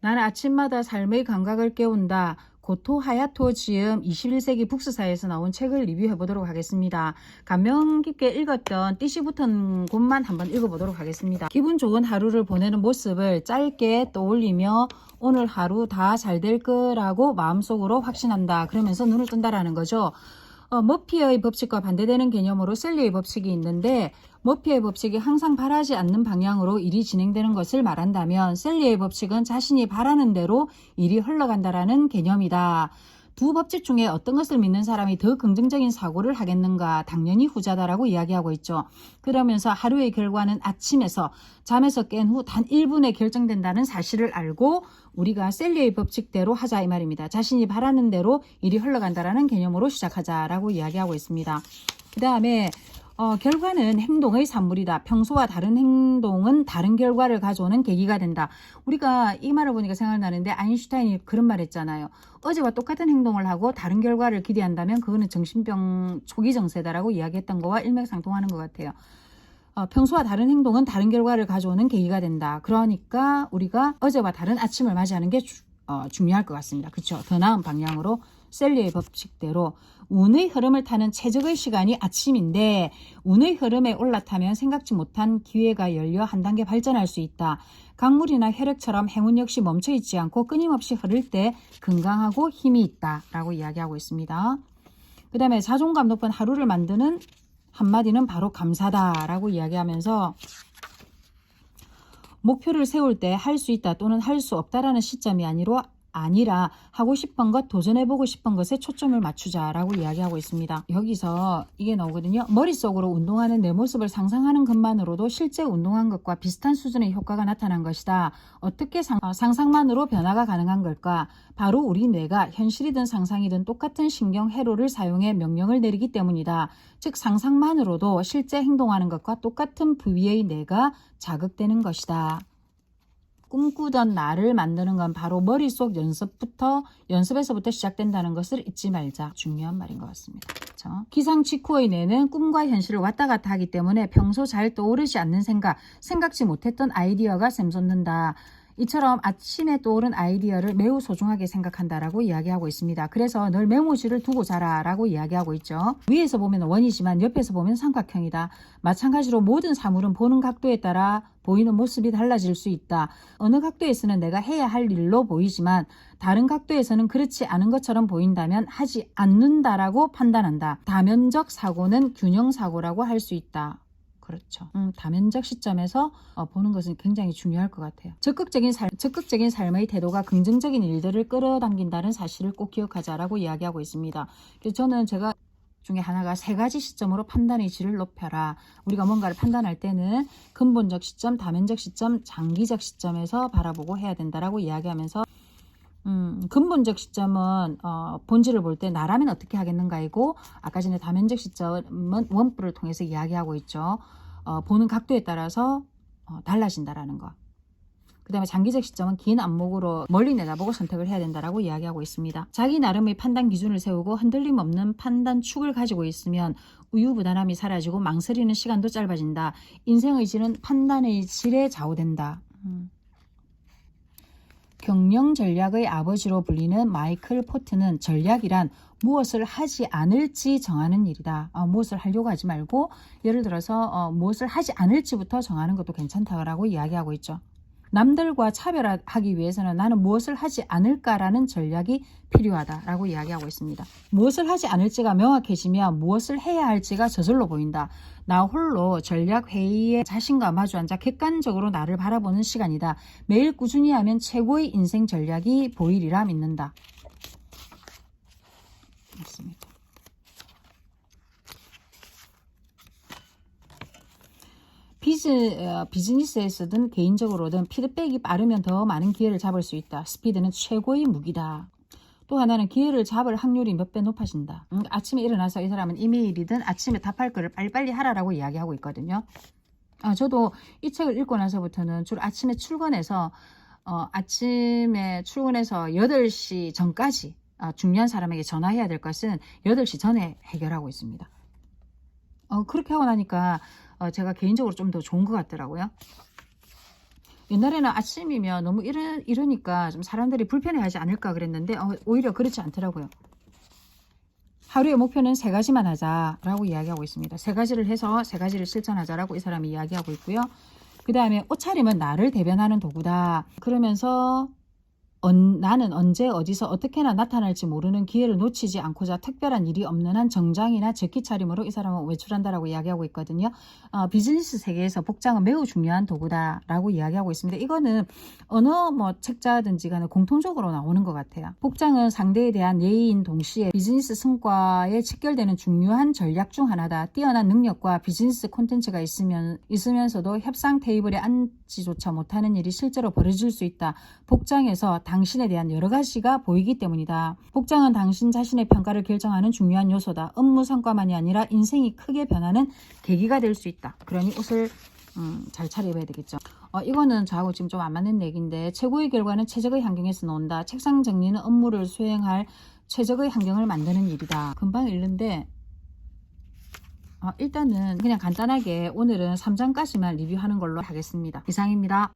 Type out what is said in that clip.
나는 아침마다 삶의 감각을 깨운다. 고토 하야토 지음 21세기 북스사에서 나온 책을 리뷰해 보도록 하겠습니다. 감명 깊게 읽었던 뜻이 붙은 곳만 한번 읽어보도록 하겠습니다. 기분 좋은 하루를 보내는 모습을 짧게 떠올리며 오늘 하루 다 잘 될 거라고 마음속으로 확신한다. 그러면서 눈을 뜬다라는 거죠. 머피의 법칙과 반대되는 개념으로 셀리의 법칙이 있는데, 머피의 법칙이 항상 바라지 않는 방향으로 일이 진행되는 것을 말한다면 셀리의 법칙은 자신이 바라는 대로 일이 흘러간다라는 개념이다. 두 법칙 중에 어떤 것을 믿는 사람이 더 긍정적인 사고를 하겠는가? 당연히 후자다라고 이야기하고 있죠. 그러면서 하루의 결과는 아침에서 잠에서 깬 후 단 1분에 결정된다는 사실을 알고 우리가 셀리의 법칙대로 하자 이 말입니다. 자신이 바라는 대로 일이 흘러간다라는 개념으로 시작하자라고 이야기하고 있습니다. 그 다음에 결과는 행동의 산물이다. 평소와 다른 행동은 다른 결과를 가져오는 계기가 된다. 우리가 이 말을 보니까 생각나는데 아인슈타인이 그런 말 했잖아요. 어제와 똑같은 행동을 하고 다른 결과를 기대한다면 그거는 정신병 초기 증세다라고 이야기했던 거와 일맥상통하는 것 같아요. 평소와 다른 행동은 다른 결과를 가져오는 계기가 된다. 그러니까 우리가 어제와 다른 아침을 맞이하는 게 중요할 것 같습니다. 그렇죠? 더 나은 방향으로 셀리의 법칙대로 운의 흐름을 타는 최적의 시간이 아침인데 운의 흐름에 올라타면 생각지 못한 기회가 열려 한 단계 발전할 수 있다. 강물이나 혈액처럼 행운 역시 멈춰있지 않고 끊임없이 흐를 때 건강하고 힘이 있다 라고 이야기하고 있습니다. 그 다음에 자존감 높은 하루를 만드는 한마디는 바로 감사다 라고 이야기하면서 목표를 세울 때 할 수 있다 또는 할 수 없다라는 시점이 아니라 하고 싶은 것, 도전해보고 싶은 것에 초점을 맞추자라고 이야기하고 있습니다. 여기서 이게 나오거든요. 머릿속으로 운동하는 내 모습을 상상하는 것만으로도 실제 운동한 것과 비슷한 수준의 효과가 나타난 것이다. 어떻게 상상만으로 변화가 가능한 걸까? 바로 우리 뇌가 현실이든 상상이든 똑같은 신경 회로를 사용해 명령을 내리기 때문이다. 즉 상상만으로도 실제 행동하는 것과 똑같은 부위의 뇌가 자극되는 것이다. 꿈꾸던 나를 만드는 건 바로 머릿속 연습에서부터 시작된다는 것을 잊지 말자. 중요한 말인 것 같습니다. 그렇죠? 기상 직후의 뇌는 꿈과 현실을 왔다 갔다 하기 때문에 평소 잘 떠오르지 않는 생각지 못했던 아이디어가 샘솟는다. 이처럼 아침에 떠오른 아이디어를 매우 소중하게 생각한다라고 이야기하고 있습니다. 그래서 늘 메모지를 두고 자라라고 이야기하고 있죠. 위에서 보면 원이지만 옆에서 보면 삼각형이다. 마찬가지로 모든 사물은 보는 각도에 따라 보이는 모습이 달라질 수 있다. 어느 각도에서는 내가 해야 할 일로 보이지만 다른 각도에서는 그렇지 않은 것처럼 보인다면 하지 않는다라고 판단한다. 다면적 사고는 균형 사고라고 할 수 있다. 그렇죠. 다면적 시점에서 보는 것은 굉장히 중요할 것 같아요. 적극적인 삶의 태도가 긍정적인 일들을 끌어당긴다는 사실을 꼭 기억하자라고 이야기하고 있습니다. 그래서 저는 제가 중에 하나가 3가지 시점으로 판단의 질을 높여라. 우리가 뭔가를 판단할 때는 근본적 시점, 다면적 시점, 장기적 시점에서 바라보고 해야 된다라고 이야기하면서 근본적 시점은 본질을 볼 때 나라면 어떻게 하겠는가이고, 아까 전에 다면적 시점은 원뿔을 통해서 이야기하고 있죠. 보는 각도에 따라서 달라진다라는 거. 그 다음에 장기적 시점은 긴 안목으로 멀리 내다보고 선택을 해야 된다라고 이야기하고 있습니다. 자기 나름의 판단 기준을 세우고 흔들림 없는 판단축을 가지고 있으면 우유부단함이 사라지고 망설이는 시간도 짧아진다. 인생의 질은 판단의 질에 좌우된다. 경영 전략의 아버지로 불리는 마이클 포트는 전략이란 무엇을 하지 않을지 정하는 일이다. 무엇을 하려고 하지 말고 예를 들어서 무엇을 하지 않을지부터 정하는 것도 괜찮다라고 이야기하고 있죠. 남들과 차별하기 위해서는 나는 무엇을 하지 않을까라는 전략이 필요하다라고 이야기하고 있습니다. 무엇을 하지 않을지가 명확해지면 무엇을 해야 할지가 저절로 보인다. 나 홀로 전략회의에 자신과 마주 앉아 객관적으로 나를 바라보는 시간이다. 매일 꾸준히 하면 최고의 인생 전략이 보이리라 믿는다. 맞습니다. 비즈니스에서든 개인적으로든 피드백이 빠르면 더 많은 기회를 잡을 수 있다. 스피드는 최고의 무기다. 또 하나는 기회를 잡을 확률이 몇 배 높아진다. 아침에 일어나서 이 사람은 이메일이든 아침에 답할 거를 빨리빨리 하라라고 이야기하고 있거든요. 저도 이 책을 읽고 나서부터는 주로 아침에 출근해서 8시 전까지 중요한 사람에게 전화해야 될 것은 8시 전에 해결하고 있습니다. 그렇게 하고 나니까 제가 개인적으로 좀 더 좋은 것 같더라고요. 옛날에는 아침이면 너무 이러니까 좀 사람들이 불편해하지 않을까 그랬는데 오히려 그렇지 않더라고요. 하루의 목표는 3가지만 하자라고 이야기하고 있습니다. 3가지를 해서 3가지를 실천하자라고 이 사람이 이야기하고 있고요. 그 다음에 옷차림은 나를 대변하는 도구다. 그러면서 나는 언제 어디서 어떻게나 나타날지 모르는 기회를 놓치지 않고자 특별한 일이 없는 한 정장이나 재킷 차림으로 이 사람은 외출한다라고 이야기하고 있거든요. 비즈니스 세계에서 복장은 매우 중요한 도구다라고 이야기하고 있습니다. 이거는 어느 책자든지 간에 공통적으로 나오는 것 같아요. 복장은 상대에 대한 예의인 동시에 비즈니스 성과에 직결되는 중요한 전략 중 하나다. 뛰어난 능력과 비즈니스 콘텐츠가 있으면서도 협상 테이블에 앉지조차 못하는 일이 실제로 벌어질 수 있다. 복장에서 당신에 대한 여러 가지가 보이기 때문이다. 복장은 당신 자신의 평가를 결정하는 중요한 요소다. 업무 성과만이 아니라 인생이 크게 변하는 계기가 될 수 있다. 그러니 옷을 잘 차려입어야 되겠죠. 이거는 저하고 지금 좀 안 맞는 얘기인데 최고의 결과는 최적의 환경에서 나온다. 책상 정리는 업무를 수행할 최적의 환경을 만드는 일이다. 금방 읽는데 일단은 그냥 간단하게 오늘은 3장까지만 리뷰하는 걸로 하겠습니다. 이상입니다.